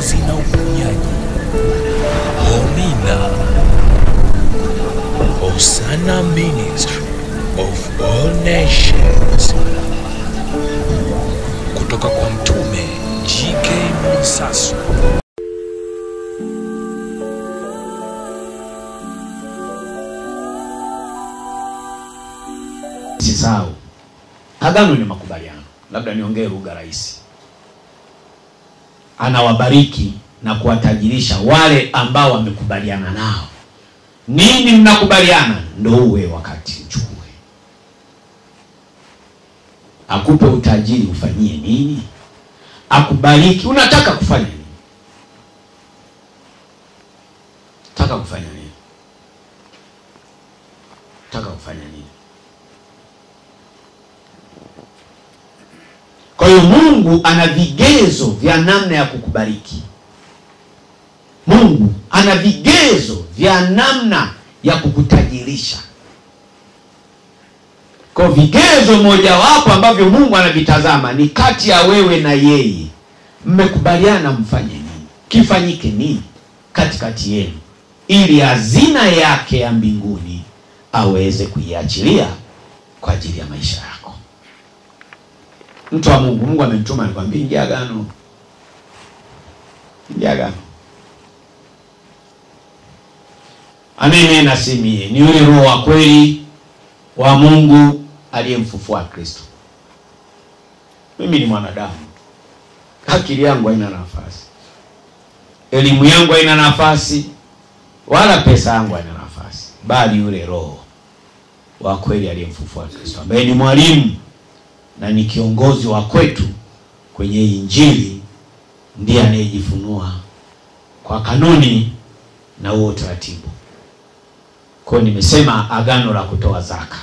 ukombozi na uponyaji. Amina. Hosanna Ministry of All Nations, kutoka kwa Mtume G.K. Mwansasu. Sisahau, agano ni makubaliano. Labda niongee lugha rahisi. Anawabariki na kuwatajirisha wale ambao wamekubaliana nao. Nini mnakubaliana? Ndio uwe wakati uchukue. Akupe utajiri ufanyie nini? Akubariki, unataka kufanya nini? Taka kufanya nini? Taka kufanya nini? Kwa hiyo Mungu ana vigezo vya namna ya kukubariki. Mungu ana vigezo vya namna ya kukutajirisha. Kwa vigezo mojawapo ambavyo Mungu anavitazama ni kati ya wewe na yeye. Mmekubaliana mfanye nini? Kifanyike nini katikati yenu, ili hazina yake ya mbinguni aweze kuiachilia kwa ajili ya maisha yako. Mtu wa Mungu, Mungu amemtuma alikwambia ingia agano. Ingia agano. Anene si mie, ni yule Roho wa kweli wa Mungu aliyemfufua Kristo. Mimi ni mwanadamu. Akili yangu haina nafasi. Elimu yangu haina nafasi, wala pesa yangu haina nafasi, bali yule Roho wa kweli aliyemfufua Kristo, ambaye ni mwalimu na ni kiongozi wa kwetu kwenye Injili, ndiye anayejifunua kwa kanuni na huo utaratibu. Kwa nimesema agano la kutoa zaka.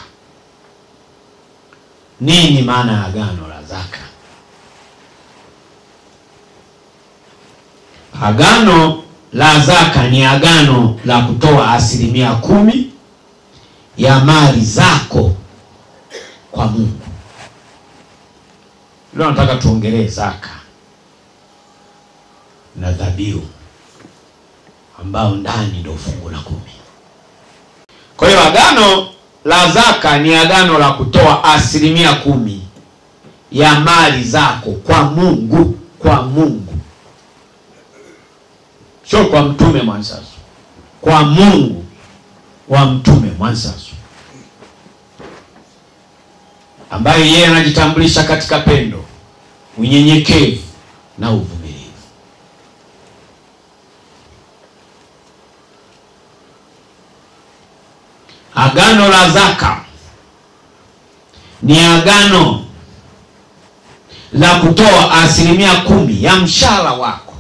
Nini maana ya agano la zaka? Agano la zaka ni agano la kutoa 10% ya mali zako kwa Mungu. Leo nataka tuongelee zaka na dhabihu, ambao ndani ndio fungu la 10. Kwa hiyo agano la zaka ni agano la kutoa 10% ya mali zako kwa Mungu, kwa Mungu. Sio kwa Mtume Mwansasu, kwa Mungu wa Mtume Mwansasu, ambaye yeye anajitambulisha katika pendo, unyenyekevu na uvumilivu. Agano la zaka ni agano la kutoa 10% ya mshahara wako.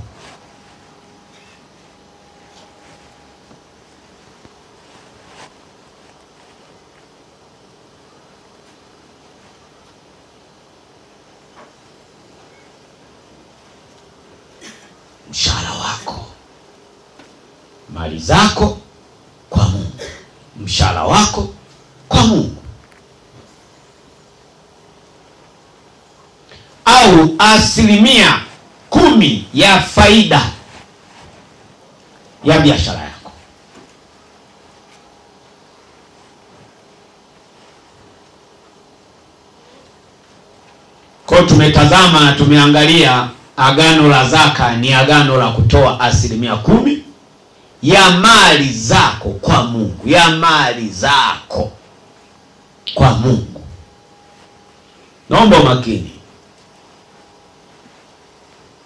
Mshahara wako, mali zako kwa Mungu. Mshahara wako kwa Mungu, au 10% ya faida ya biashara yako. Kwa tumetazama na tumeangalia agano la zaka ni agano la kutoa 10% ya mali zako kwa Mungu, ya mali zako kwa Mungu. Naomba makini.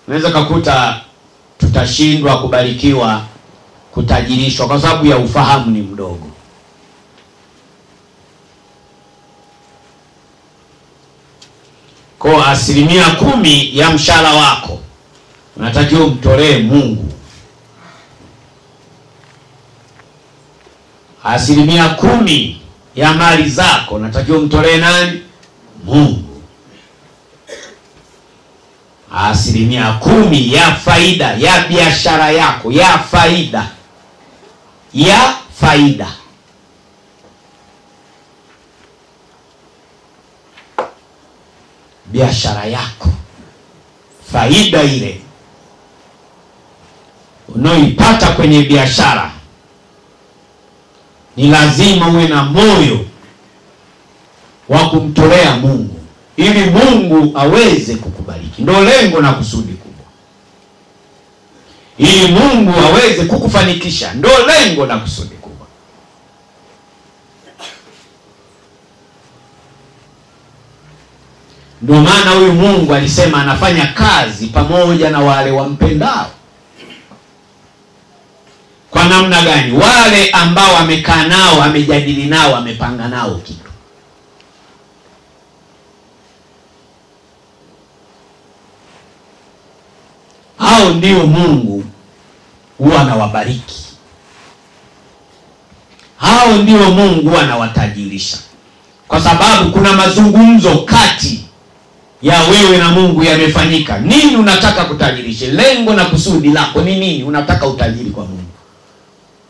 Unaweza kukuta tutashindwa kubarikiwa, kutajirishwa kwa sababu ya ufahamu ni mdogo. Kwa 10% ya mshahara wako unatakiwa umtolee Mungu. 10% ya mali zako unatakiwa umtolee nani? Mungu. 10% ya faida ya biashara yako, ya faida, ya faida, biashara yako, faida ile unaoipata kwenye biashara, ni lazima uwe na moyo wa kumtolea Mungu ili Mungu aweze kukubariki. Ndio lengo na kusudi kubwa. Ili Mungu aweze kukufanikisha, ndio lengo na kusudi kubwa. Ndio maana huyu Mungu alisema anafanya kazi pamoja na wale wampendao. Kwa namna gani? Wale ambao amekaa nao, amejadili nao, amepanga nao kitu. Hao ndio Mungu huwa anawabariki. Hao ndio Mungu huwa anawatajirisha. Kwa sababu kuna mazungumzo kati ya wewe na Mungu yamefanyika. Nini unataka kutajirisha? Lengo na kusudi lako ni nini? Unataka utajiri kwa Mungu,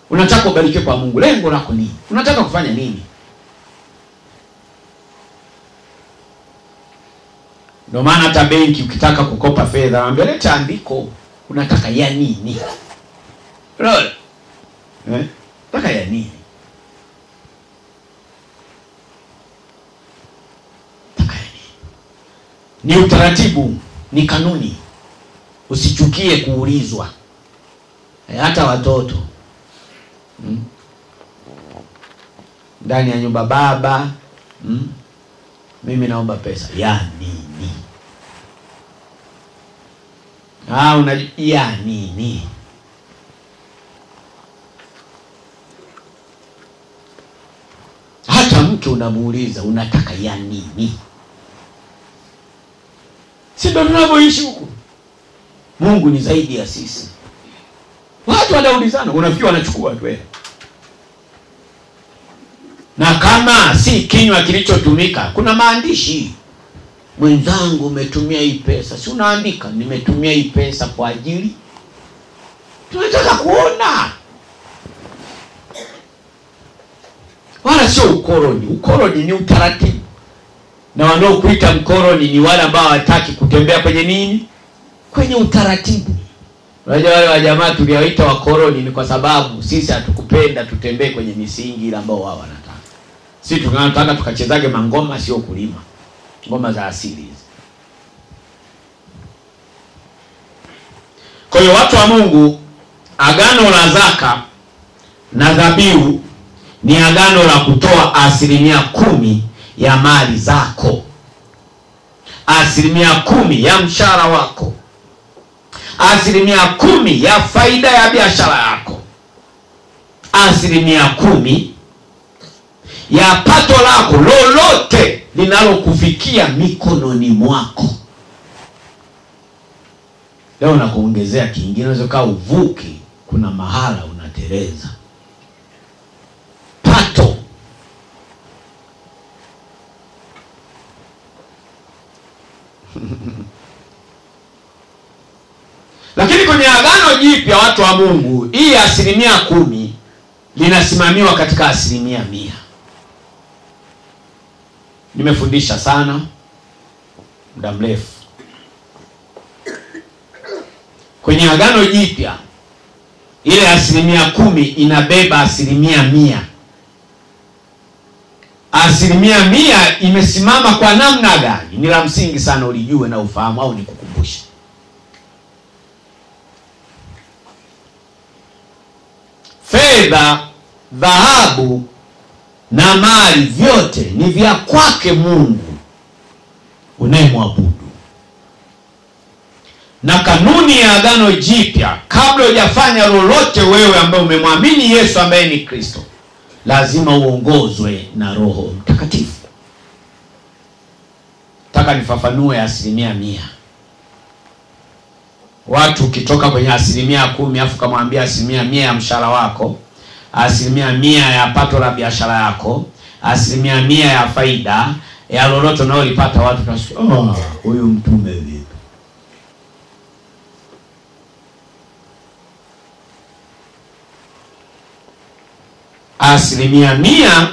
unataka ubarikiwe kwa Mungu. Lengo lako nini? Unataka kufanya nini? Ndio maana hata benki ukitaka kukopa fedha, waambia leta andiko. Unataka ya nini? Unaona? Unataka ya nini? Unataka ya nini? Ni utaratibu, ni kanuni. Usichukie kuulizwa. Hata watoto. Ndani ya nyumba, baba, mimi naomba pesa. Ya nini? Ya nini? Hata mtu unamuuliza unataka ya nini? Si ndio tunavyoishi huku? Mungu ni zaidi ya sisi. Watu wanaulizana, unafikiri wanachukua tu wewe. Na kama si kinywa kilichotumika, kuna maandishi. Mwenzangu umetumia hii pesa, si unaandika nimetumia hii pesa kwa ajili. Tunataka kuona. Wala sio ukoloni. Ukoloni ni utaratibu. Na wanaokuita mkoloni ni wale ambao hawataki kutembea kwenye nini? Kwenye utaratibu. Unajua wale wa jamaa tuliwaita wakoloni ni kwa sababu sisi hatukupenda tutembee kwenye misingi ile ambao wao wanataka. Sisi tunataka tukachezage mangoma, sio kulima. Ngoma za asili hizi. Kwa hiyo watu wa Mungu, agano la zaka na dhabihu ni agano la kutoa 10% ya mali zako. 10% ya mshahara wako. 10% ya faida ya biashara yako. 10% ya pato lako lolote linalokufikia mikononi mwako. Leo nakuongezea kingine, unaweza kaa uvuke, kuna mahala unatereza. Pato. Lakini kwenye agano jipya, watu wa Mungu, hii 10% linasimamiwa katika 100%. Nimefundisha sana muda mrefu. Kwenye agano jipya, ile 10% inabeba 100%. 100% imesimama kwa namna gani? Ni la msingi sana ulijue na ufahamu, au nikukumbushe. Fedha, dhahabu na mali vyote ni vya kwake Mungu unayemwabudu. Na kanuni ya agano jipya, kabla hujafanya lolote wewe ambaye umemwamini Yesu ambaye ni Kristo, lazima uongozwe na Roho Mtakatifu. Nataka nifafanue 100%. Watu ukitoka kwenye 10% afu kamwambia 100% ya mshahara wako, 100% ya pato la biashara yako, 100% ya faida ya lolote unalolipata, watu tunasikia, huyu mtume vipi? Asilimia 100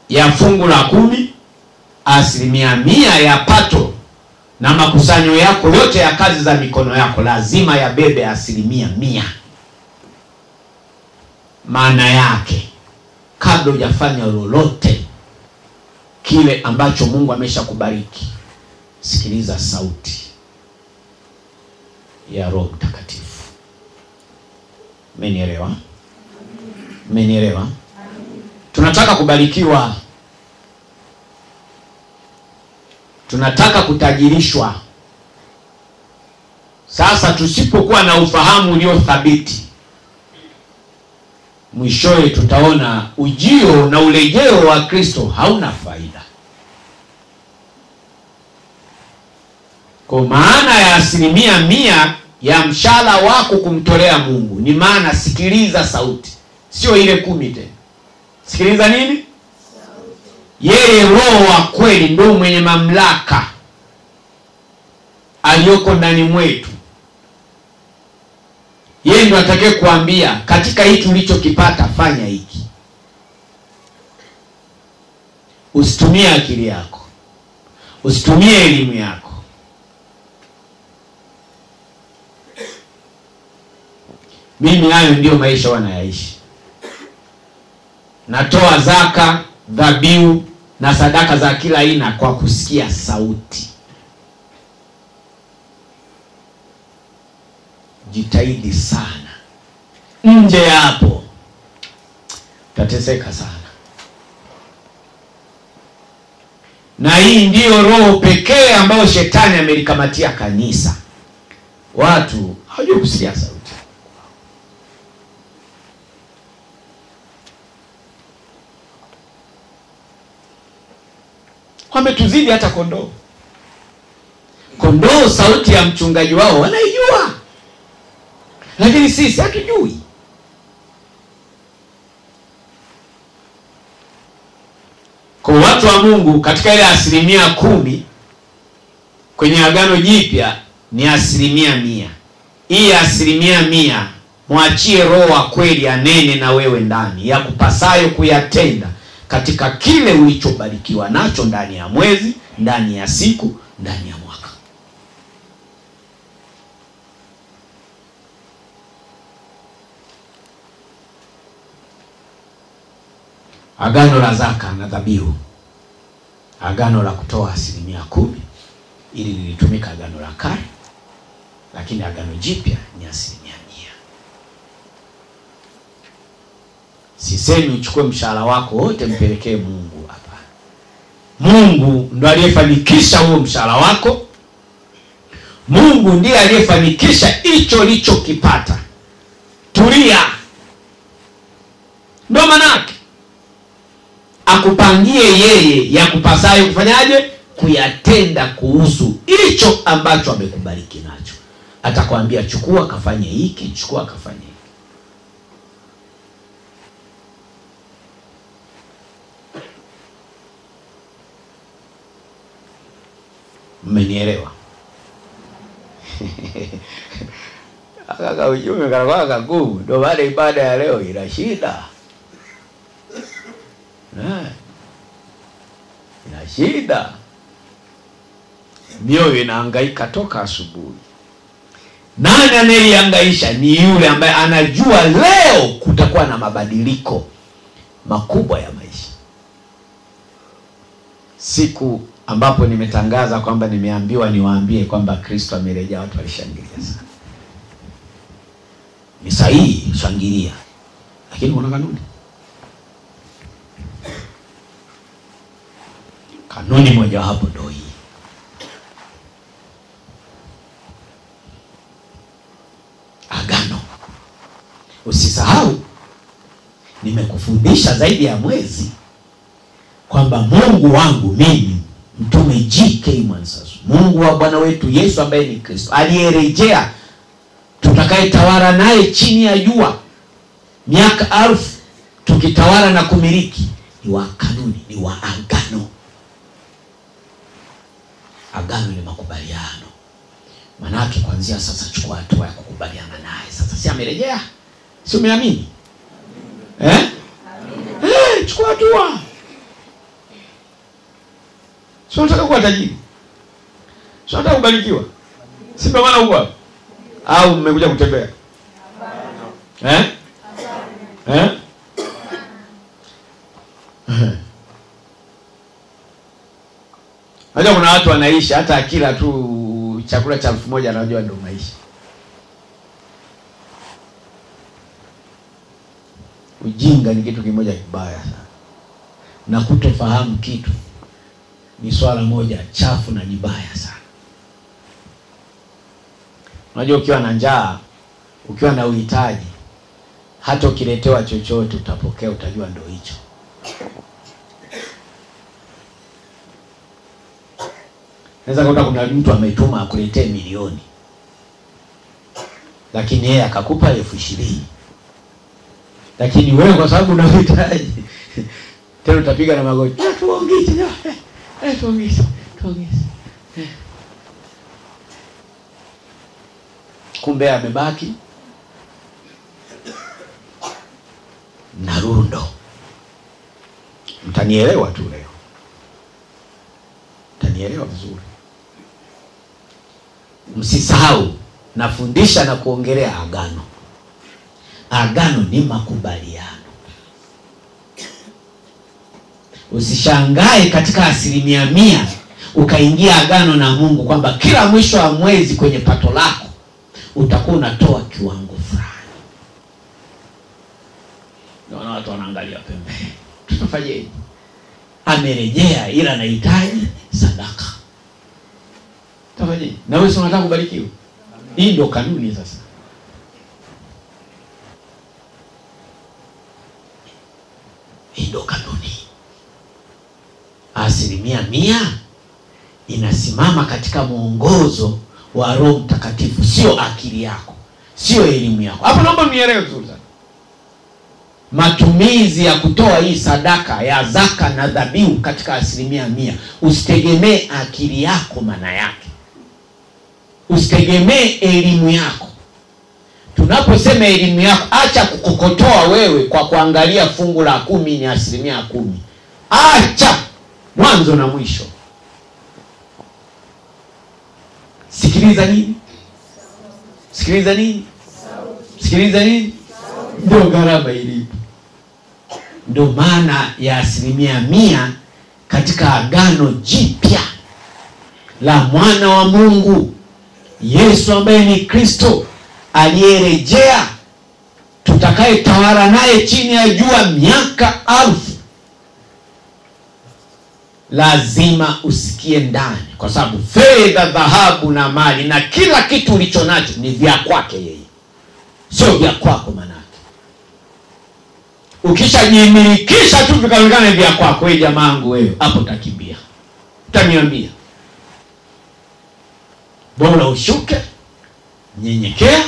ya fungu la 10, 100% ya pato na makusanyo yako yote ya kazi za mikono yako lazima yabebe 100%. maana yake kabla hujafanya lolote kile ambacho Mungu ameshakubariki, sikiliza sauti ya Roho Mtakatifu. Mmenielewa? Mmenielewa? Tunataka kubarikiwa. Tunataka kutajirishwa. Sasa tusipokuwa na ufahamu ulio thabiti, mwishowe tutaona ujio na urejeo wa Kristo hauna faida. Kwa maana ya 100% ya mshahara wako kumtolea Mungu ni maana, sikiliza sauti, sio ile 10 tena. Sikiliza nini? Yeye Roho wa kweli ndio mwenye mamlaka aliyoko ndani mwetu. Yeye ndio atakaye kuambia katika hiki ulichokipata fanya hiki. Usitumie akili yako, usitumie elimu yako. Mimi hayo ndio maisha wanayaishi. Natoa zaka, dhabihu na sadaka za kila aina kwa kusikia sauti. Jitahidi sana. Nje hapo tateseka sana. Na hii ndiyo roho pekee ambayo shetani amelikamatia kanisa. Watu hawajui kusikia sauti. Wametuzidi hata kondoo. Kondoo sauti ya mchungaji wao wanaijua, lakini sisi hatujui. Kwa watu wa Mungu, katika ile 10% kwenye Agano Jipya ni 100%. Hii 100% mwachie Roho wa kweli anene na wewe ndani, ya kupasayo kuyatenda katika kile ulichobarikiwa nacho ndani ya mwezi, ndani ya siku, ndani ya mwaka. Agano la zaka na dhabihu, agano la kutoa 10% ili lilitumika Agano la Kale, lakini Agano Jipya ni 100%. Sisemi uchukue mshahara wako wote mpelekee Mungu, hapa. Mungu ndo aliyefanikisha huo mshahara wako. Mungu ndiye aliyefanikisha hicho ulichokipata. Tulia. Ndio manake akupangie yeye ya kupasayo kufanyaje? Kuyatenda kuhusu hicho ambacho amekubariki nacho. Atakwambia chukua kafanye hiki, chukua kafanye hiki. Mmenielewa? Akaka ujumbe kana kagumu, ndio baada ibada ya leo ina shida. Ina shida. Mioyo inahangaika toka asubuhi. Nani anayehangaisha? Ni yule ambaye anajua leo kutakuwa na mabadiliko makubwa ya maisha. Siku ambapo nimetangaza kwamba nimeambiwa niwaambie kwamba Kristo amerejea, watu walishangilia sana. Ni sahihi, shangilia. Lakini kuna kanuni. Kanuni moja hapo ndio hii. Agano. Usisahau nimekufundisha zaidi ya mwezi kwamba Mungu wangu mimi Mtume G.K. Mwansasu, Mungu wa Bwana wetu Yesu ambaye ni Kristo aliyerejea, tutakayetawala naye chini ya jua miaka 1000, tukitawala na kumiliki, ni wa kanuni, ni wa agano. Agano ni makubaliano. Manake kuanzia sasa chukua hatua ya kukubaliana naye. Sasa si amerejea? Si umeamini? Chukua hatua. Sio unataka kuwa tajiri? Sio unataka kubarikiwa? Si ndio maana uko hapa? Au mmekuja kutembea? Unajua kuna watu wanaishi hata akila tu chakula cha 1000 anajua ndio maisha. Ujinga ni kitu kimoja kibaya sana. Na kutofahamu kitu ni swala moja chafu na jibaya sana. Unajua ukiwa na njaa, ukiwa na uhitaji, hata ukiletewa chochote utapokea, utajua ndio hicho. Naweza kukuta kuna mtu ametuma akuletee milioni, lakini yeye akakupa 20,000. Lakini wewe kwa sababu unahitaji tena utapiga na magoti, tuongeze, tuongeze. Kumbe amebaki na rundo. Mtanielewa tu leo. Mtanielewa vizuri. Msisahau nafundisha na kuongelea agano. Agano ni makubaliano. Usishangae katika 100% ukaingia agano na Mungu kwamba kila mwisho wa mwezi kwenye pato lako utakuwa unatoa kiwango fulani. Naona watu wanaangalia pembeni. Tutafanyaje? Amerejea ila anahitaji sadaka. Tutafanyaje? Na wewe unataka kubarikiwa? Hii ndio kanuni sasa. Hii ndio kanuni. 100% inasimama katika mwongozo wa Roho Mtakatifu, sio akili yako, sio elimu yako. Hapo naomba nielewe vizuri sana. Matumizi ya kutoa hii sadaka ya zaka na dhabihu katika 100%, usitegemee akili yako, maana yake usitegemee elimu yako. Tunaposema elimu yako, acha kukokotoa wewe kwa kuangalia fungu la 10 ni 10%. Acha mwanzo na mwisho. Sikiliza nini? Sikiliza nini? Sikiliza nini? Ndio gharama ilipo. Ndio maana ya 100% katika agano jipya la mwana wa Mungu Yesu ambaye ni Kristo aliyerejea, tutakaye tawala naye chini ya jua miaka 1000. Lazima usikie ndani, kwa sababu fedha, dhahabu na mali na kila kitu ulicho nacho ni vya kwake yeye, sio vya kwako. Manake ukishajimilikisha tu vikaonekana vya kwako, wewe jamaangu, wewe hapo utakimbia. Utaniambia bora ushuke, nyenyekea,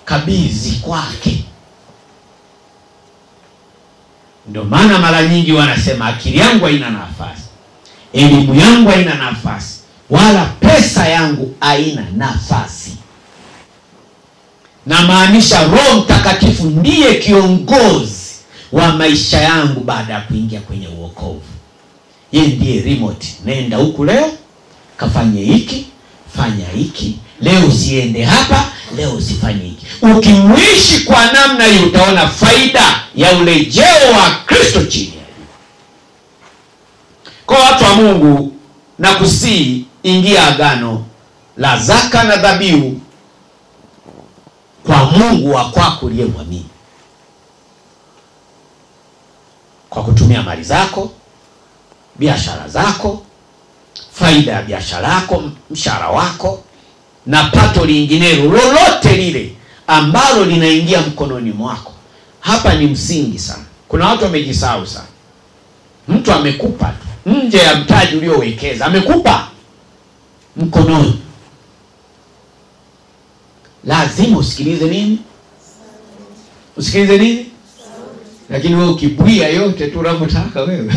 kabidhi kwake. Ndio maana mara nyingi wanasema akili yangu haina nafasi, elimu yangu haina nafasi, wala pesa yangu haina nafasi. Na maanisha Roho Mtakatifu ndiye kiongozi wa maisha yangu baada ya kuingia kwenye wokovu. Yeye ndiye remote. Nenda huku leo, kafanye hiki, fanya hiki. Leo usiende hapa, leo usifanye hiki. Ukimwishi kwa namna hiyo utaona faida ya urejeo wa Kristo chini. Kwa watu wa Mungu, na kusii ingia agano la zaka na dhabihu kwa Mungu wa kwako uliyemwamini, kwa kutumia mali zako, biashara zako, faida ya biashara yako, mshahara wako na pato linginelo lolote lile ambalo linaingia mkononi mwako. Hapa ni msingi sana. Kuna watu wamejisahau sana. Mtu amekupa tu nje ya mtaji uliowekeza, amekupa mkononi. Lazima usikilize nini? Usikilize nini? Lakini wewe ukibwia yote tu unamtaka wewe.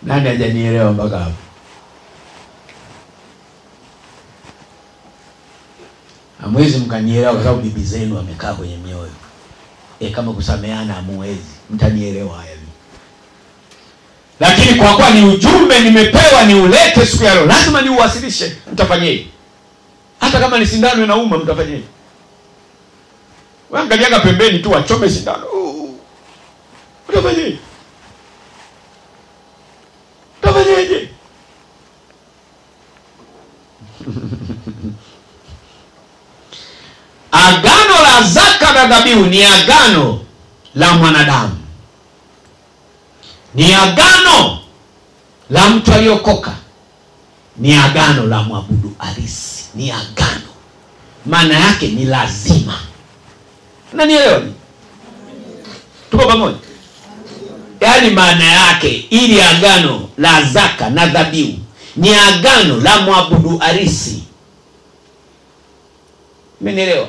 Nani hajanielewa mpaka hapo? Hamwezi mkanielewa kwa sababu bibi zenu wamekaa kwenye mioyo. Kama kusameana hamwezi, mtanielewa haya. Lakini kwa kuwa ni ujumbe nimepewa niulete siku ya leo, lazima niuwasilishe. Mtafanyaje? Hata kama ni sindano inauma, mtafanyaje? Waangaliaga pembeni tu wachome sindano. Utafanyaje? Utafanyaje? Agano la zaka na dhabihu ni agano la mwanadamu. Ni agano la mtu aliyokoka. Ni agano la mwabudu halisi. Ni agano. Maana yake ni lazima. Unanielewa? Tuko pamoja? Yaani maana yake ili agano la zaka na dhabihu ni agano la mwabudu halisi. Umenielewa?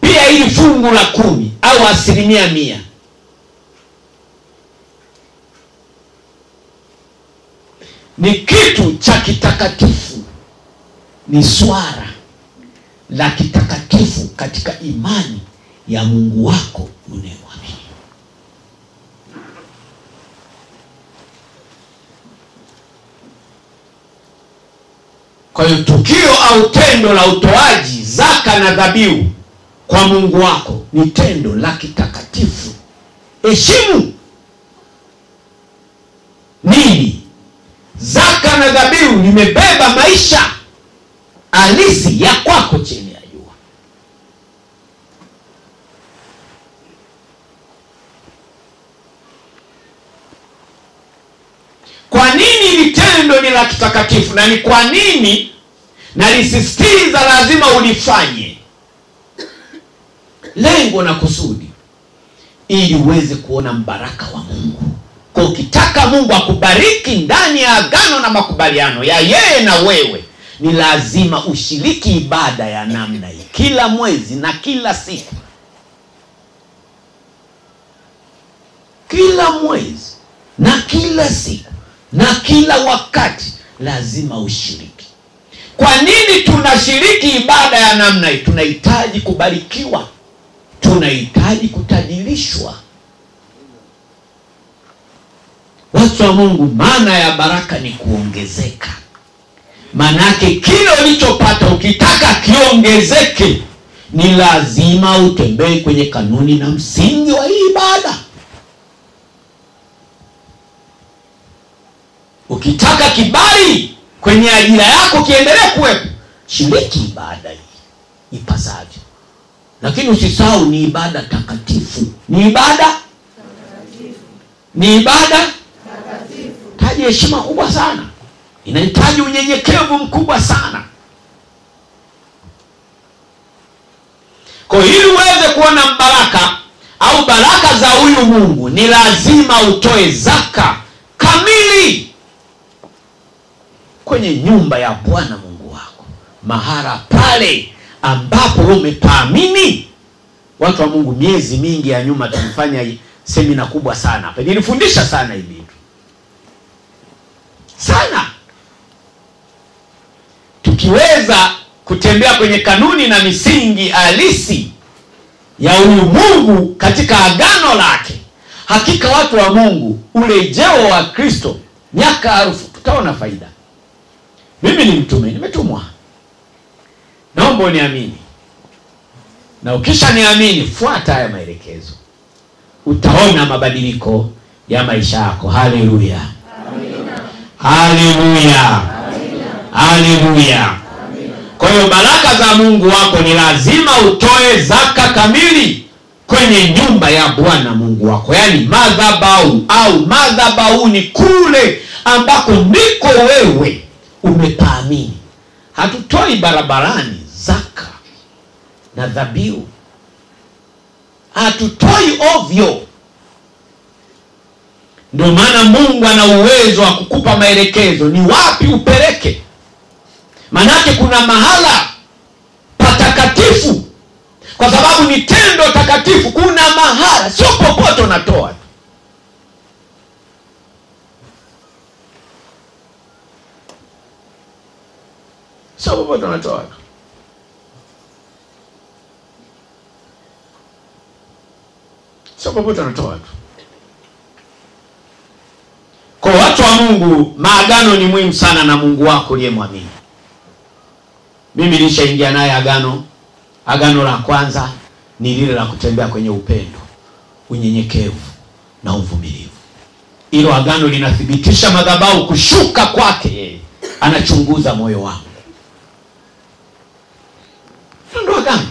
Pia ili fungu la 10 au 100% ni kitu cha kitakatifu. Ni swala la kitakatifu katika imani ya Mungu wako unayemwamini. Kwa hiyo tukio au tendo la utoaji zaka na dhabihu kwa Mungu wako ni tendo la kitakatifu. Heshimu. Nini? Zaka na dhabihu limebeba maisha halisi ya kwako chini ya jua. Kwa nini hili tendo ni la kitakatifu na ni kwa nini nalisisitiza lazima ulifanye? Lengo na kusudi ili uweze kuona mbaraka wa Mungu. Kwa ukitaka Mungu akubariki ndani ya agano na makubaliano ya yeye na wewe, ni lazima ushiriki ibada ya namna hii kila mwezi na kila siku. Kila mwezi na kila siku na kila wakati lazima ushiriki. Kwa nini tunashiriki ibada ya namna hii? Tunahitaji kubarikiwa. Tunahitaji kutajirishwa. Watu wa Mungu, maana ya baraka ni kuongezeka. Manake kile ulichopata ukitaka kiongezeke, ni lazima utembee kwenye kanuni na msingi wa hii ibada. Ukitaka kibali kwenye ajira yako kiendelee kuwepo, shiriki ibada hii ipasavyo. Lakini usisahau ni ibada takatifu. Ni ibada takatifu. Ni ibada takatifu. Taji heshima kubwa sana. Inahitaji unyenyekevu mkubwa sana. Kwa hiyo uweze kuona baraka au baraka za huyu Mungu, ni lazima utoe zaka kamili kwenye nyumba ya Bwana Mungu wako, mahala pale ambapo umepaamini. Watu wa Mungu, miezi mingi ya nyuma tulifanya semina kubwa sana hapa. Nilifundisha sana hivi vitu sana. Tukiweza kutembea kwenye kanuni na misingi halisi ya huyu Mungu katika agano lake, hakika watu wa Mungu, urejeo wa Kristo miaka 1000 tutaona faida. Mimi ni mtume, nimetumwa. Naomba uniamini. Na ukisha niamini, fuata haya maelekezo. Utaona mabadiliko ya maisha yako. Haleluya. Amina. Haleluya. Amina. Haleluya. Kwa hiyo baraka za Mungu wako ni lazima utoe zaka kamili kwenye nyumba ya Bwana Mungu wako. Yaani madhabahu au madhabahuni kule ambako ndiko wewe umepaamini. Hatutoi barabarani zaka na dhabihu. Hatutoi ovyo. Ndio maana Mungu ana uwezo wa kukupa maelekezo ni wapi upeleke. Manake kuna mahala patakatifu. Kwa sababu ni tendo takatifu, kuna mahala, sio popote unatoa. Sio popote unatoa. Sio popote unatoa. Kwa watu wa Mungu, maagano ni muhimu sana na Mungu wako uliyemwamini. Mimi nilishaingia naye agano la kwanza, ni lile la kutembea kwenye upendo, unyenyekevu na uvumilivu. Hilo agano linathibitisha madhabahu kushuka kwake. Anachunguza moyo wangu. Ndio agano.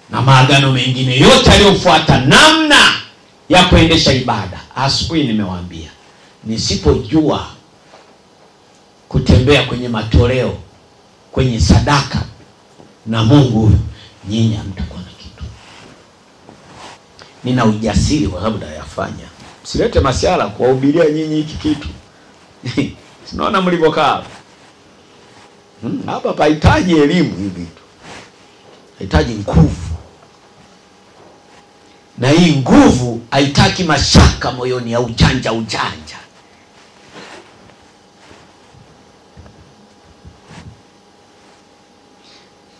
Na maagano mengine yote yaliyofuata namna ya kuendesha ibada. Asubuhi nimewaambia, nisipojua kutembea kwenye matoleo, kwenye sadaka na Mungu, nyinyi hamtakuwa na kitu. Nina ujasiri kwa sababu nayafanya. Msilete masiala kuwahubiria nyinyi hiki kitu. Sinaona mlivyokaa. Hapa pahitaji elimu hivi vitu. Hahitaji nguvu. Na hii nguvu haitaki mashaka moyoni ya ujanja.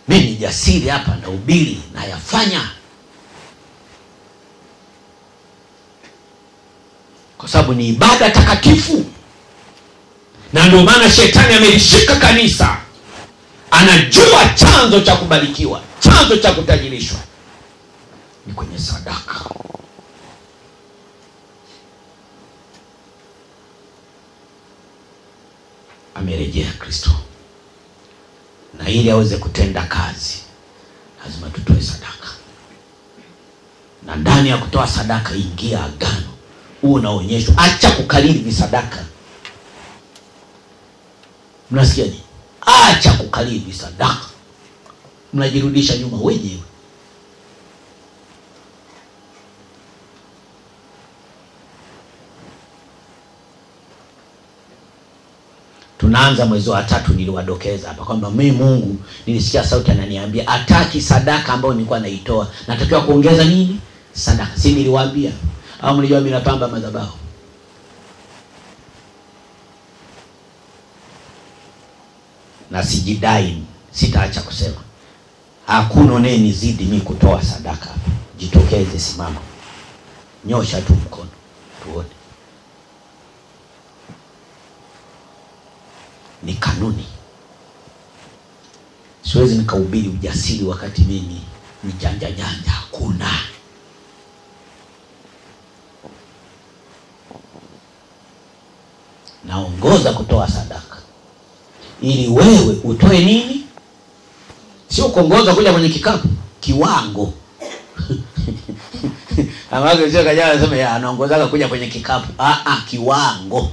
Mimi jasiri hapa na ubiri na yafanya. Kwa sababu ni ibada takatifu. Na ndio maana shetani amelishika kanisa. Anajua chanzo cha kubarikiwa, chanzo cha kutajirishwa ni kwenye sadaka. Amerejea Kristo. Na ili aweze kutenda kazi, lazima tutoe sadaka. Na ndani ya kutoa sadaka ingia agano. Unaonyeshwa, acha kukalili visadaka. Mnasikia nini? Acha kukalili visadaka. Mnajirudisha nyuma wenyewe. Tunaanza mwezi wa 3, niliwadokeza hapa kwamba mimi Mungu nilisikia sauti ananiambia ataki sadaka ambayo nilikuwa naitoa. Natakiwa kuongeza nini? Sadaka. Si niliwaambia? Au mlijua mimi napamba madhabahu? Na sijidai, sitaacha kusema. Hakuna unyenizidi mimi kutoa sadaka. Jitokeze, simama. Nyosha tu mkono tuone. Ni kanuni. Siwezi nikahubiri ujasiri wakati mimi ni janja. Hakuna. Naongoza kutoa sadaka ili wewe utoe nini? Sio kuongoza kuja kwenye kikapu, kiwango. Amaga sio kaja anasema ya anaongoza kuja kwenye kikapu. Kiwango.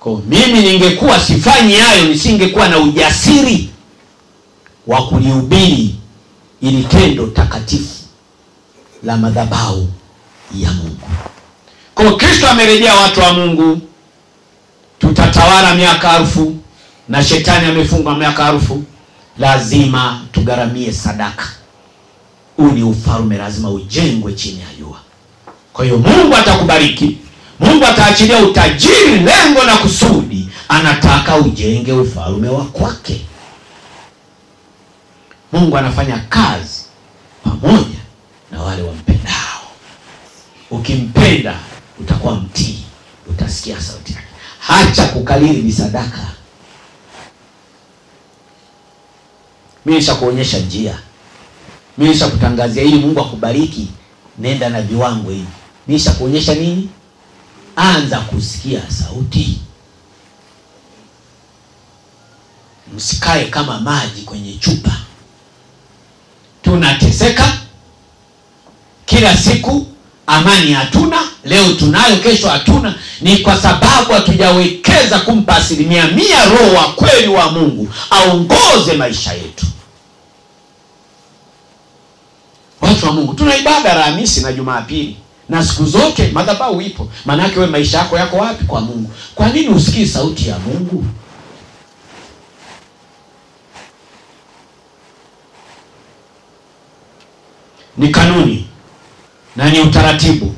Kwa mimi ningekuwa sifanyi hayo, nisingekuwa na ujasiri wa kulihubiri ili tendo takatifu la madhabahu ya Mungu. Kwa Kristo amerejea watu wa Mungu. Tutatawala miaka 1000 na shetani amefungwa miaka 1000. Lazima tugaramie sadaka. Huu ni ufalme, lazima ujengwe chini ya jua. Kwa hiyo Mungu atakubariki. Mungu ataachilia utajiri, lengo na kusudi. Anataka ujenge ufalme wa kwake. Mungu anafanya kazi pamoja na wale wampendao. Ukimpenda utakuwa mtii, utasikia sauti yake. Acha kukalili misadaka. Mimi nishakuonyesha njia. Mimi nishakutangazia ili Mungu akubariki, nenda na viwango hivi. Mimi nishakuonyesha nini? Anza kusikia sauti. Msikae kama maji kwenye chupa. Tunateseka kila siku, amani hatuna. Leo tunayo, kesho hatuna. Ni kwa sababu hatujawekeza kumpa 100% Roho wa kweli wa Mungu aongoze maisha yetu. Watu wa Mungu, tuna ibada Alhamisi na Jumapili. Na siku zote madhabahu ipo. Maana yake wewe maisha yako wapi? Kwa Mungu. Kwa nini usikii sauti ya Mungu? Ni kanuni na ni utaratibu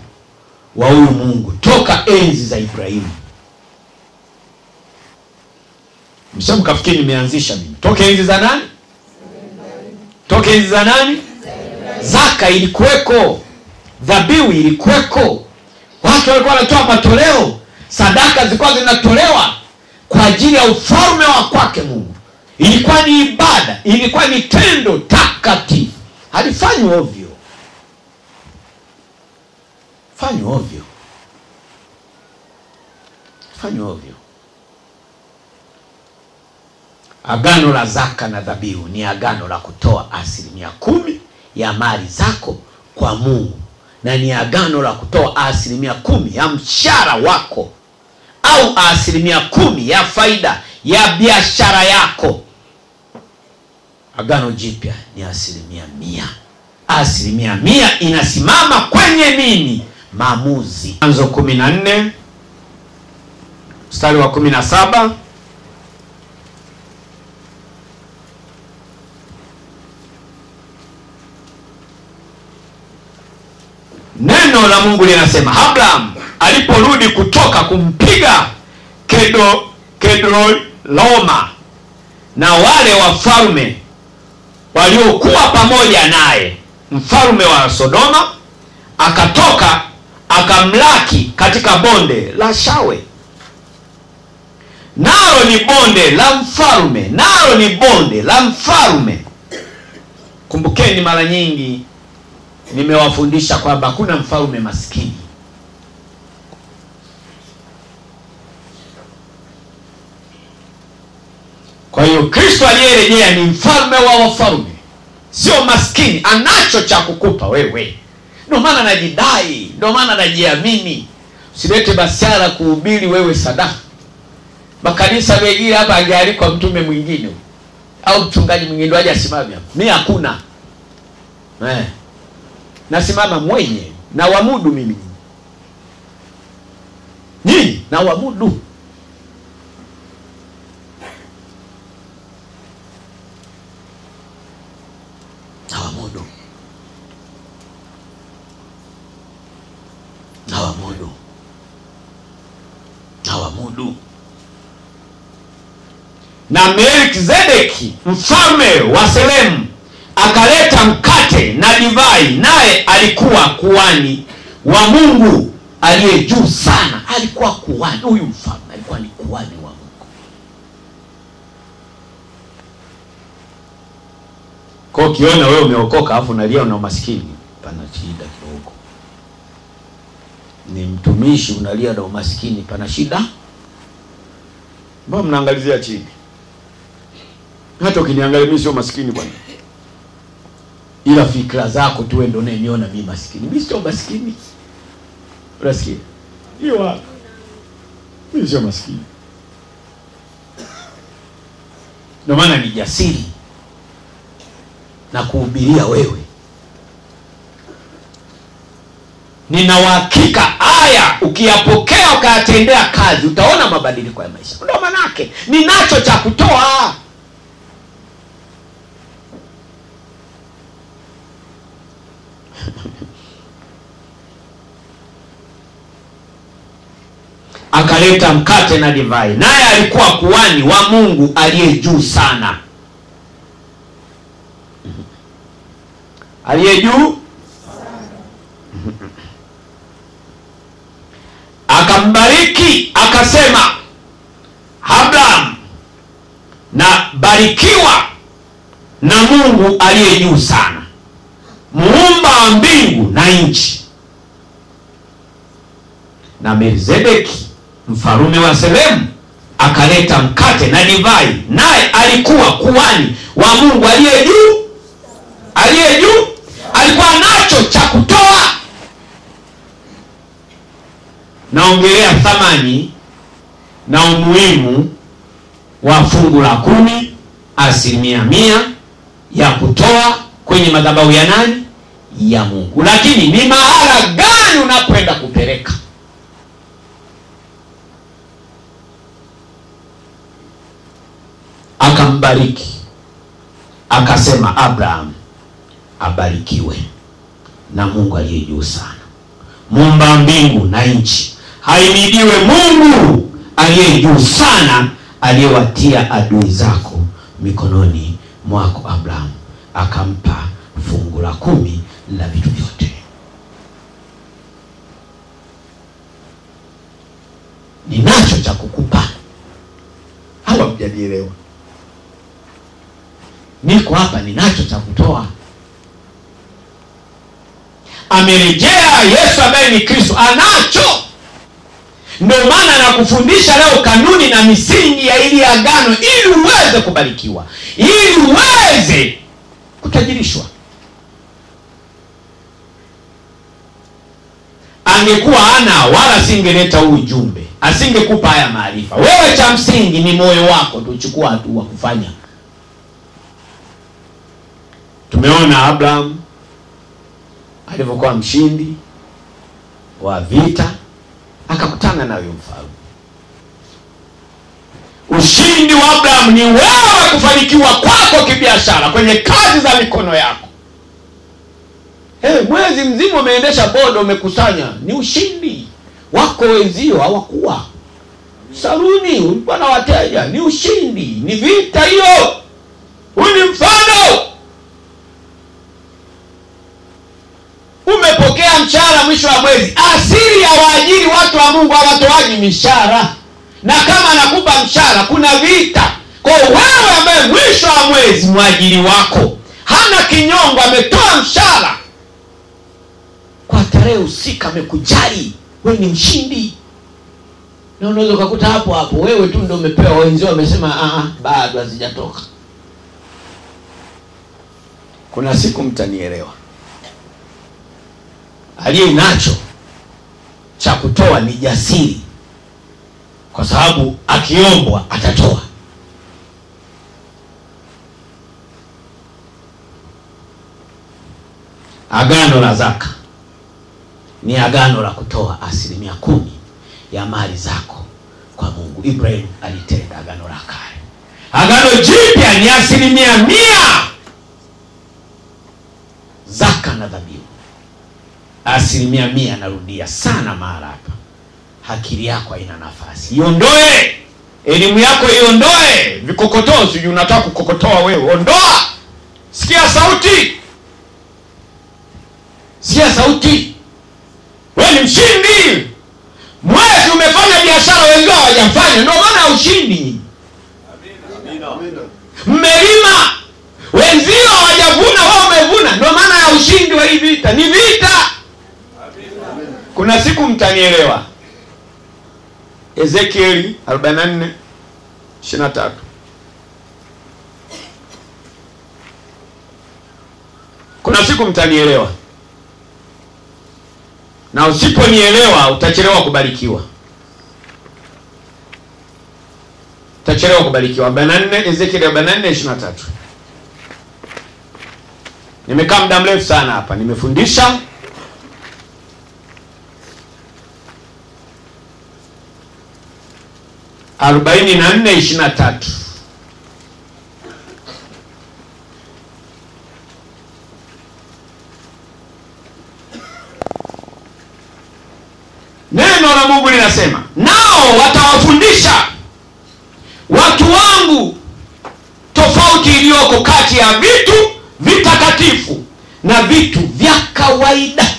wa huyu Mungu toka enzi za Ibrahimu. Mkafikiri nimeanzisha mimi. Toka enzi za nani? Toka enzi za nani? Zaka ilikuweko. Dhabihu ilikuweko. Watu walikuwa wanatoa matoleo. Sadaka zilikuwa zinatolewa kwa ajili ya ufalme wa kwake Mungu. ilikuwa ni ibada, ilikuwa ni tendo takatifu. Halifanywi ovyo. Fanywa ovyo. Fanywa ovyo. Agano la zaka na dhabihu ni agano la kutoa 10% ya mali zako kwa Mungu, na ni agano la kutoa 10% ya mshahara wako au 10% ya faida ya biashara yako. Agano jipya ni 100%. 100% inasimama kwenye nini? Maamuzi. Mwanzo 14 mstari wa 17. Neno la Mungu linasema Abraham aliporudi kutoka kumpiga Kedorlaoma na wale wafalme waliokuwa pamoja naye, mfalme wa Sodoma, akatoka akamlaki katika bonde la Shawe. Nalo ni bonde la mfalme, nalo ni bonde la mfalme. Kumbukeni, mara nyingi nimewafundisha kwamba hakuna mfalme maskini. Kwa hiyo Kristo aliyerejea ni mfalme wa wafalme, sio maskini. Anacho cha kukupa wewe. Ndio maana najidai, ndio maana najiamini. Usilete basiara kuhubiri wewe sadaka. Makanisa mengine hapa angealikwa mtume mwingine au mchungaji mwingine aje asimame hapa. Mimi hakuna. Nasimama mwenye na wamudu mimi. Nini? Na wamudu. Na wamudu. Na wamudu. Na wamudu. Na Melkizedeki mfalme wa Salemu akaleta mkate na divai, naye alikuwa kuhani wa Mungu aliye juu sana. Alikuwa kuhani, huyu mfalme alikuwa ni kuhani wa Mungu. Kwa ukiona wewe umeokoka afu unalia una maskini, pana shida kidogo. Ni mtumishi unalia na umaskini, pana shida. Mbona mnaangalizia chini? Hata ukiniangalia mimi sio maskini bwana. Ila fikra zako tu ndio unaniona mimi maskini. Mimi sio maskini. Unasikia? Hiyo hapo. Mimi sio maskini. Ndio maana ni jasiri na kuhubiria wewe. Nina uhakika haya ukiyapokea ukayatendea kazi utaona mabadiliko ya maisha. Ndio maana yake ninacho cha kutoa. Akaleta mkate na divai, naye alikuwa kuhani wa Mungu aliye juu sana. Aliye juu. Akambariki akasema, Abraham, na barikiwa na Mungu aliye juu sana, muumba wa mbingu na nchi. Na Melkizedeki mfalme wa Salemu akaleta mkate na divai, naye alikuwa kuhani wa Mungu aliye juu. Aliye juu alikuwa nacho cha kutoa. Naongelea thamani na umuhimu wa fungu la 10, 100% ya kutoa kwenye madhabahu ya nani? Ya Mungu. Lakini ni mahala gani unapoenda kupeleka? Akambariki akasema, Abraham abarikiwe na Mungu aliye juu sana, muumba mbingu na nchi. Ahimidiwe Mungu aliye juu sana, aliyewatia adui zako mikononi mwako. Abraham akampa fungu la 10 la vitu vyote. Ninacho cha kukupa. Hawa mjadielewa. hapa ninacho cha kutoa. Amerejea Yesu ambaye ni Kristo, anacho. Ndio maana nakufundisha leo kanuni na misingi ya ili agano, ili uweze kubarikiwa, ili uweze kutajirishwa. Angekuwa ana wala singeleta huu ujumbe, asingekupa haya maarifa. Wewe cha msingi ni moyo wako, tuchukua hatua kufanya. Tumeona Abraham alivyokuwa mshindi wa vita, akakutana na huyo mfalme. Ushindi wa Abraham ni wewe kufanikiwa kwako kibiashara, kwenye kazi za mikono yako. Mwezi mzima umeendesha boda, umekusanya, ni ushindi wako. Wenzio hawakuwa saluni, ulikuwa na wateja, ni ushindi, ni vita hiyo. Huu ni mfano. Umepokea mshahara mwisho wa mwezi. Asili ya waajiri watu wa Mungu hawatoaji mishahara, na kama anakupa mshahara kuna vita. Kwa wewe ambaye mwisho wa mwezi mwajiri wako hana kinyongo, ametoa mshahara kwa tarehe husika, amekujali, wewe ni mshindi. Na unaweza kukuta hapo hapo wewe tu ndio umepewa, wenzio wamesema bado hazijatoka. Kuna siku mtanielewa. Aliye nacho cha kutoa ni jasiri, kwa sababu akiombwa atatoa. Agano la zaka ni agano la kutoa 10% ya mali zako kwa Mungu. Ibrahim alitenda agano la kale. Agano jipya ni 100% zaka na dhabihu. 100%. Narudia sana mahali hapa. Akili yako haina nafasi. Iondoe. Elimu yako iondoe. Vikokotozi unataka kukokotoa wewe, ondoa. Sikia sauti. Sikia sauti. Wewe ni mshindi. Mwezi umefanya biashara wenzao hawajafanya, ndio maana ya ushindi. Amina. Mmelima wenzao hawajavuna, wao wamevuna, ndio maana ya ushindi wa hii vita. Ni vita. Kuna siku mtanielewa. Ezekiel 44:23. Kuna siku mtanielewa. Na usiponielewa utachelewa kubarikiwa. Utachelewa kubarikiwa. 44, Ezekiel 44:23. Nimekaa muda mrefu sana hapa, nimefundisha. Arobaini na 44:23. Neno la Mungu linasema, nao watawafundisha watu wangu tofauti iliyoko kati ya vitu vitakatifu na vitu vya kawaida.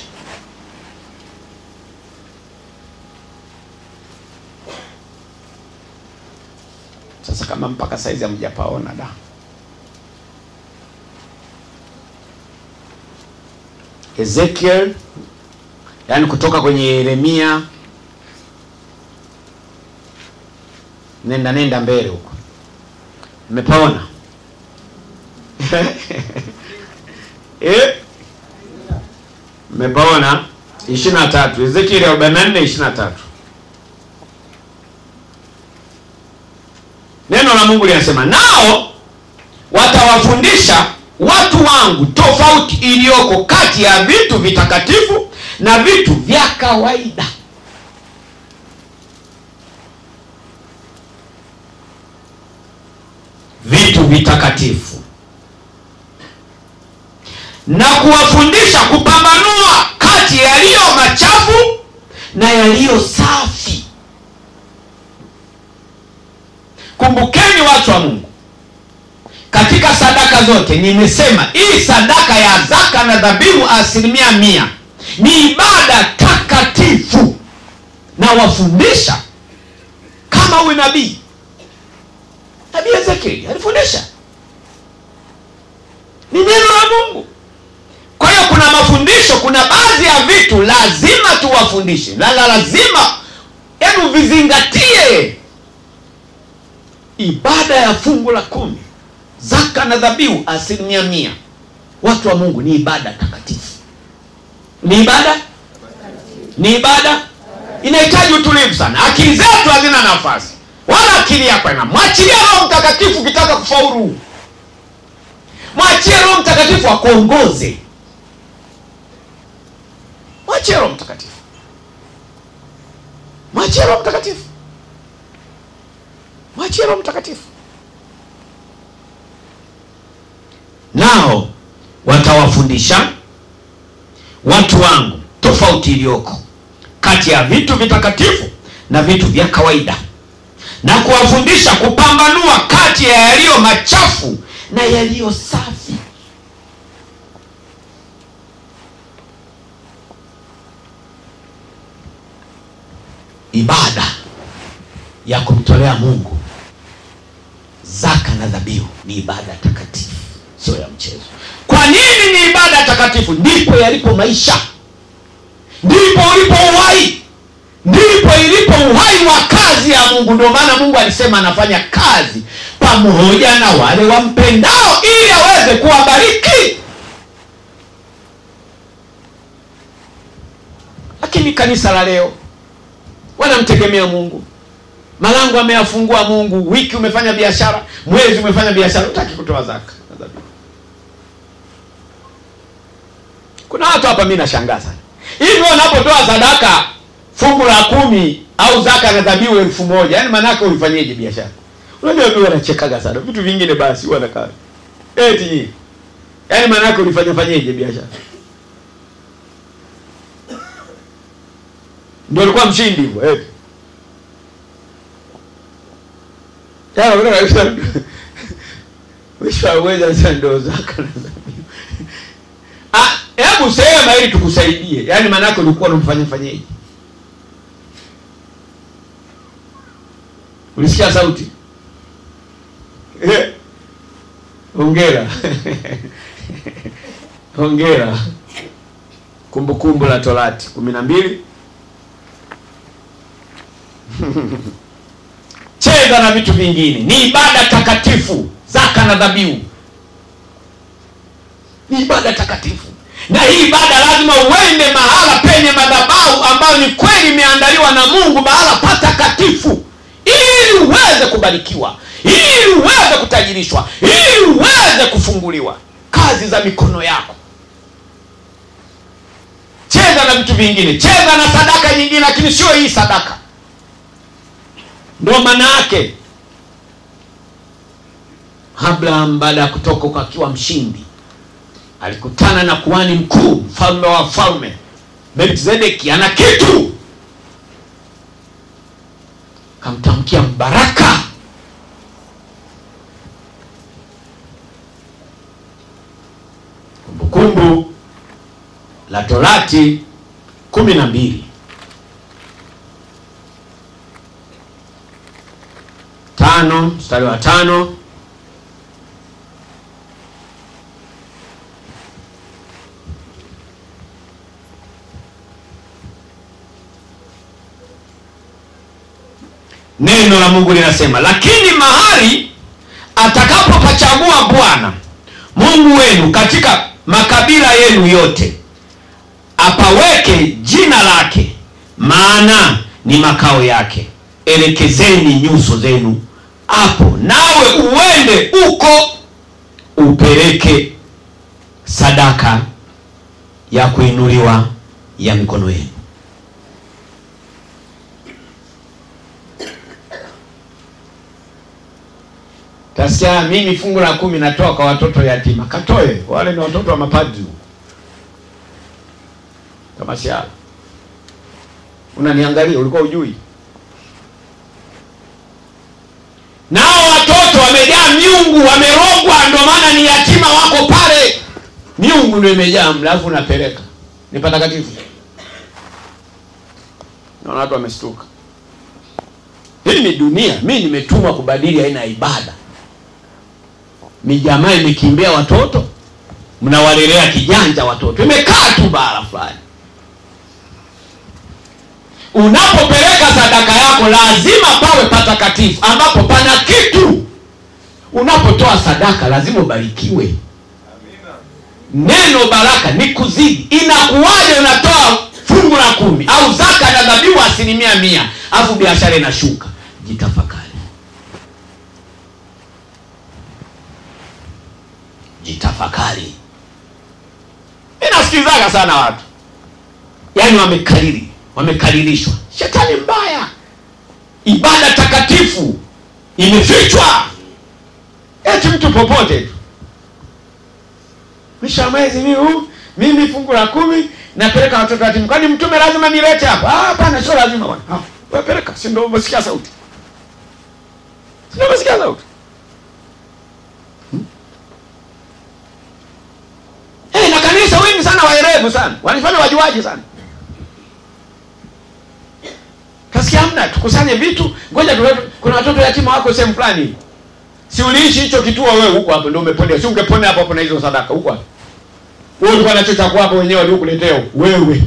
Sasa kama mpaka saizi hamjapaona da. Ezekiel, yani kutoka kwenye Yeremia, nenda mbele huko. Mmepaona? Mmepaona? 23, Ezekiel 44:23. Neno la Mungu linasema, nao watawafundisha watu wangu tofauti iliyoko kati ya vitu vitakatifu na vitu vya kawaida. Vitu vitakatifu, na kuwafundisha kupambanua kati ya yaliyo machafu na yaliyo safi. Kumbukeni watu wa Mungu, katika sadaka zote nimesema hii sadaka ya zaka na dhabihu 100% ni ibada takatifu. Na wafundisha kama huyu nabii Ezekiel alifundisha Ni neno la Mungu. Kwa hiyo kuna mafundisho, kuna baadhi ya vitu lazima tuwafundishe. Lazima hebu vizingatie. Ibada ya fungu la 10, zaka na dhabihu 100%. Watu wa Mungu, ni ibada takatifu. Ni ibada inahitaji utulivu sana. Akili zetu hazina nafasi, wala akili yako ina. Mwachie Roho Mtakatifu ukitaka kufaulu. Mwachie Roho Mtakatifu akuongoze. Mwachie Roho Mtakatifu. Mwachie Roho Mtakatifu. Mwachie Roho Mtakatifu. Nao watawafundisha watu wangu tofauti iliyoko kati ya vitu vitakatifu na vitu vya kawaida, na kuwafundisha kupambanua kati ya yaliyo machafu na yaliyo safi. Ibada ya kumtolea Mungu zaka na dhabihu ni ibada takatifu, sio ya mchezo. Kwa nini ni ibada takatifu? Ndipo yalipo maisha, ndipo ulipo uhai, ndipo ilipo uhai wa kazi ya Mungu. Ndio maana Mungu alisema anafanya kazi pamoja na wale wampendao ili aweze kuwabariki. Lakini kanisa la leo wanamtegemea Mungu. Malango ameyafungua Mungu. Wiki umefanya biashara, mwezi umefanya biashara, hutaki kutoa zaka. Kuna watu hapa mimi nashangaa sana. Hivi unapotoa sadaka fungu la 10 au zaka na dhabihu 1000, yani maana yake ulifanyaje biashara? Unajua mimi wanachekaga sana. Vitu vingine basi wanakaa. Eti. Yani maana yake ulifanyaje biashara? Ndio alikuwa mshindi hivyo, eti. Ya wewe wewe sasa ndio zaka na dhabihu. Hebu sema ili tukusaidie. Yaani maana yake ulikuwa unamfanyaje? Ulisikia sauti? Hongera. Hongera. Kumbukumbu la Torati 12. Cheza na vitu vingine. Ni ibada takatifu, zaka na dhabihu. Ni ibada takatifu. Na hii ibada lazima uende mahala penye madhabahu ambayo ni kweli imeandaliwa na Mungu, mahala patakatifu, ili uweze kubarikiwa, ili uweze kutajirishwa, ili uweze kufunguliwa kazi za mikono yako. Cheza na vitu vingine, cheza na sadaka nyingine, lakini sio hii sadaka. Ndio maana yake Abraham baada ya kutoka akiwa mshindi alikutana na kuhani mkuu, mfalme wa falme Melkizedeki. Ana kitu, kamtamkia baraka. Kumbukumbu la Torati 12. Mstari wa 5. Neno la Mungu linasema, lakini mahali atakapopachagua Bwana Mungu wenu katika makabila yenu yote, apaweke jina lake, maana ni makao yake. Elekezeni nyuso zenu hapo, nawe uende uko upeleke sadaka ya kuinuliwa ya mikono yenu. Tasikia mimi fungu la 10 natoa kwa watoto yatima. Katoe, wale ni watoto wa mapadri. Kama siala. Unaniangalia, ulikuwa ujui? Nao watoto wamejaa miungu, wamerogwa, ndio maana ni yatima wako pale. Miungu ndio imejaa, alafu unapeleka. Ni patakatifu. Naona watu wamestuka. Hii ni dunia. Mimi nimetumwa kubadili aina ya ibada. Mijamaa imekimbia watoto. mnawalelea kijanja watoto, imekaa tu bara fulani. Unapopeleka sadaka yako lazima pawe patakatifu ambapo pana kitu. Unapotoa sadaka lazima ubarikiwe. Neno baraka ni kuzidi. Inakuwaje unatoa fungu la 10 au zaka na dhabihu 100%, afu biashara inashuka? Jitafakari. Jitafakari. Inasikilizaga sana watu, yaani wamekaririshwa. Shetani mbaya. Ibada takatifu imefichwa. Eti mtu popote tu, mwisho mwezi mimi fungu la 10 napeleka watoto yatima. Kwani mtume lazima nilete hapa? Hapana, sio lazima bwana. Wewe peleka, si ndio umesikia sauti? Si ndio umesikia sauti? Na kanisa wengi sana waerevu sana. Wanifanya wajuaji sana. Kasikia hamna, tukusanye vitu, ngoja kuna watoto yatima wako sehemu fulani. Si uliishi hicho kituo wewe huko hapo ndio umeponea. Si ungeponea hapo na hizo sadaka huko hapo. Wewe ulikuwa na chocha kwako wenyewe waliokuletea wewe.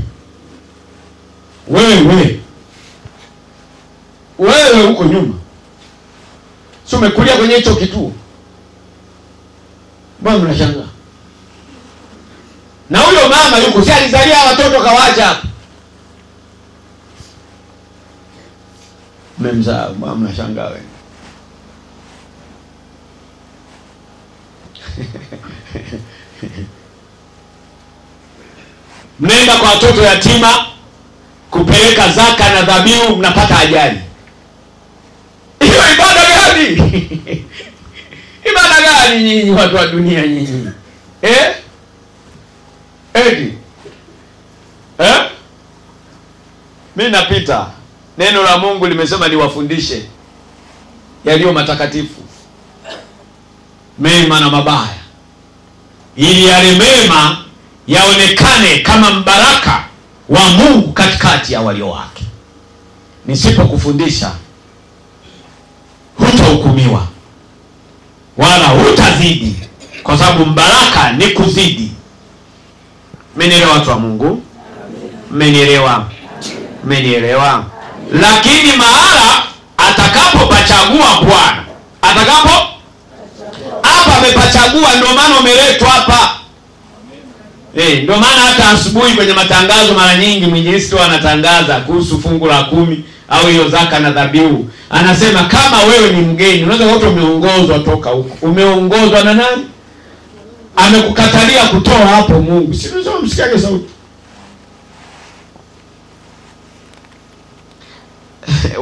Wewe huko nyuma. Si umekulia kwenye hicho kituo. Mbona mnashangaa? Na huyo mama yuko, si alizalia watoto kawacha hapo. Mmemzaa, mbona mnashangaa wewe? Mnaenda kwa watoto yatima kupeleka zaka na dhabihu, mnapata ajali. Hiyo ibada gani? Ibada gani nyinyi watu wa dunia nyinyi? Mimi napita. Neno la Mungu limesema niwafundishe yaliyo matakatifu, mema na mabaya, ili yale mema yaonekane kama mbaraka wa Mungu katikati ya walio wake. Nisipokufundisha hutahukumiwa wala hutazidi, kwa sababu mbaraka ni kuzidi. Mmenielewa watu wa Mungu? Mmenielewa? Mmenielewa? Lakini mahala atakapopachagua Bwana, hapa amepachagua, ndio maana umeletwa hapa. Ndio maana hata asubuhi kwenye matangazo mara nyingi mwinjilisti anatangaza kuhusu fungu la 10 au hiyo zaka na dhabihu. Anasema kama wewe ni mgeni, unaweza wote umeongozwa toka huko. Umeongozwa na nani? Amekukatalia kutoa hapo Mungu. Si unaweza msikiaje sauti?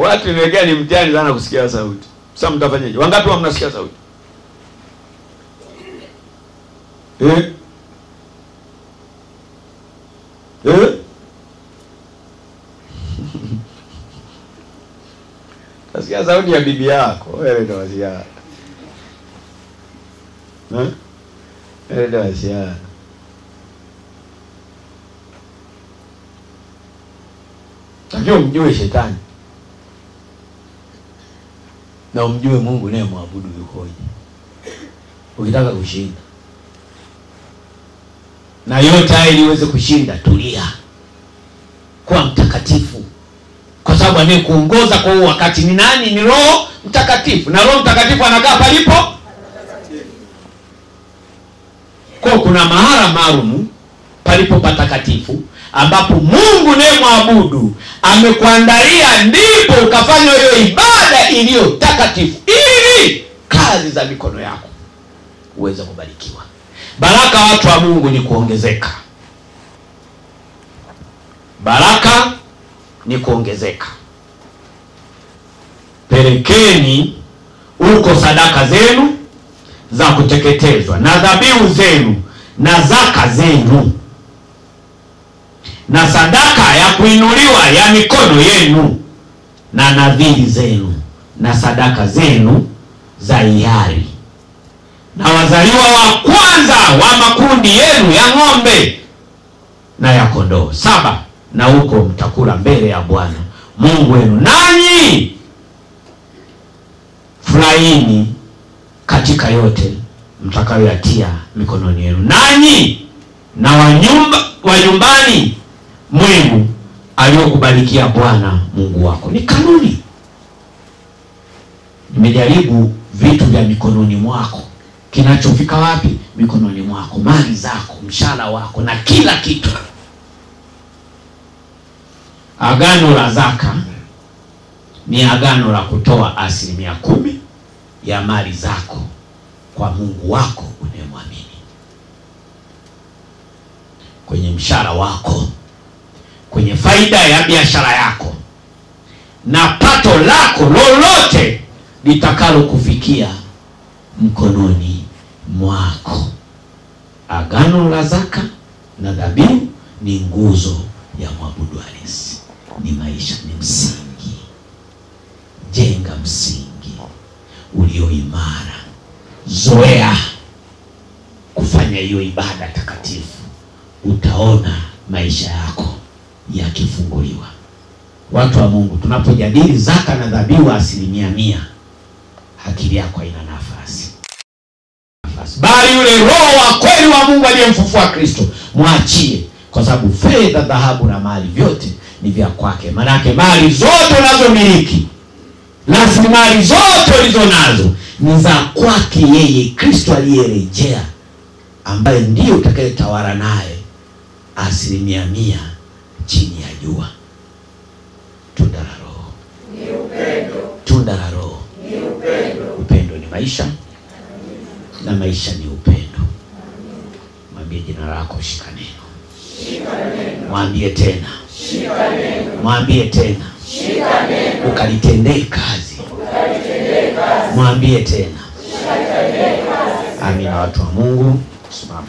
Watu niwekea ni mtihani sana kusikia sauti. Sasa mtafanyaje? Wangapi wa mnasikia sauti? Tasikia sauti ya bibi yako. Wewe ndio wasikia. Wewe ndio wasikia. Takio mjue shetani na umjue Mungu naye muabudu yukoje, ukitaka kushinda. Na yote haya ili uweze kushinda, tulia, kuwa mtakatifu, kwa sababu anayekuongoza kwa huo wakati ni nani? Ni Roho Mtakatifu, na Roho Mtakatifu anakaa palipo. Kwa kuna mahala maalum palipo patakatifu ambapo Mungu naye muabudu amekuandalia, ndipo ukafanya hiyo ibada iliyo takatifu, ili kazi za mikono yako uweze kubarikiwa. Baraka watu wa Mungu ni kuongezeka. Baraka ni kuongezeka. Pelekeni uko sadaka zenu za kuteketezwa na dhabihu zenu na zaka zenu na sadaka ya kuinuliwa ya mikono yenu na nadhiri zenu na sadaka zenu za hiari na wazaliwa wa kwanza wa makundi yenu ya ng'ombe na ya kondoo. 7. Na huko mtakula mbele ya Bwana Mungu wenu, nanyi furahini katika yote mtakayoyatia mikononi yenu, nanyi na wa nyumbani mwenu aliyokubarikia Bwana Mungu wako. Ni kanuni. Nimejaribu vitu vya mikononi mwako. Kinachofika wapi? Mikononi mwako. Mali zako, mshahara wako na kila kitu. Agano la zaka ni agano la kutoa 10% ya mali zako kwa Mungu wako unayemwamini. Kwenye mshahara wako, kwenye faida ya biashara yako, na pato lako lolote litakalo kufikia mkononi mwako. Agano la zaka na dhabihu ni nguzo ya mwabudu halisi. Ni maisha, ni msingi. Jenga msingi ulio imara. Zoea kufanya hiyo ibada takatifu. Utaona maisha yako yakifunguliwa. Watu wa Mungu, tunapojadili zaka na dhabihu 100%, akili yako haina nafasi. Bali yule Roho wa kweli wa Mungu aliyemfufua Kristo mwachie, kwa sababu fedha, dhahabu na mali vyote ni vya kwake. Maana yake mali zote unazomiliki, rasilimali zote ulizo nazo ni za kwake yeye, Kristo aliyerejea, ambaye ndiye utakayetawala naye 100% chini ya jua. Tunda la Roho ni upendo. Tunda la Roho ni upendo. Upendo ni maisha, na maisha ni upendo. Mwambie jina lako, shika neno. Shika neno. Mwambie tena. Shika neno. Mwambie tena. Shika neno. Ukalitendee kazi. Ukalitendee kazi. Mwambie tena. Ukalitendee kazi. Amina. Watu wa Mungu, simame.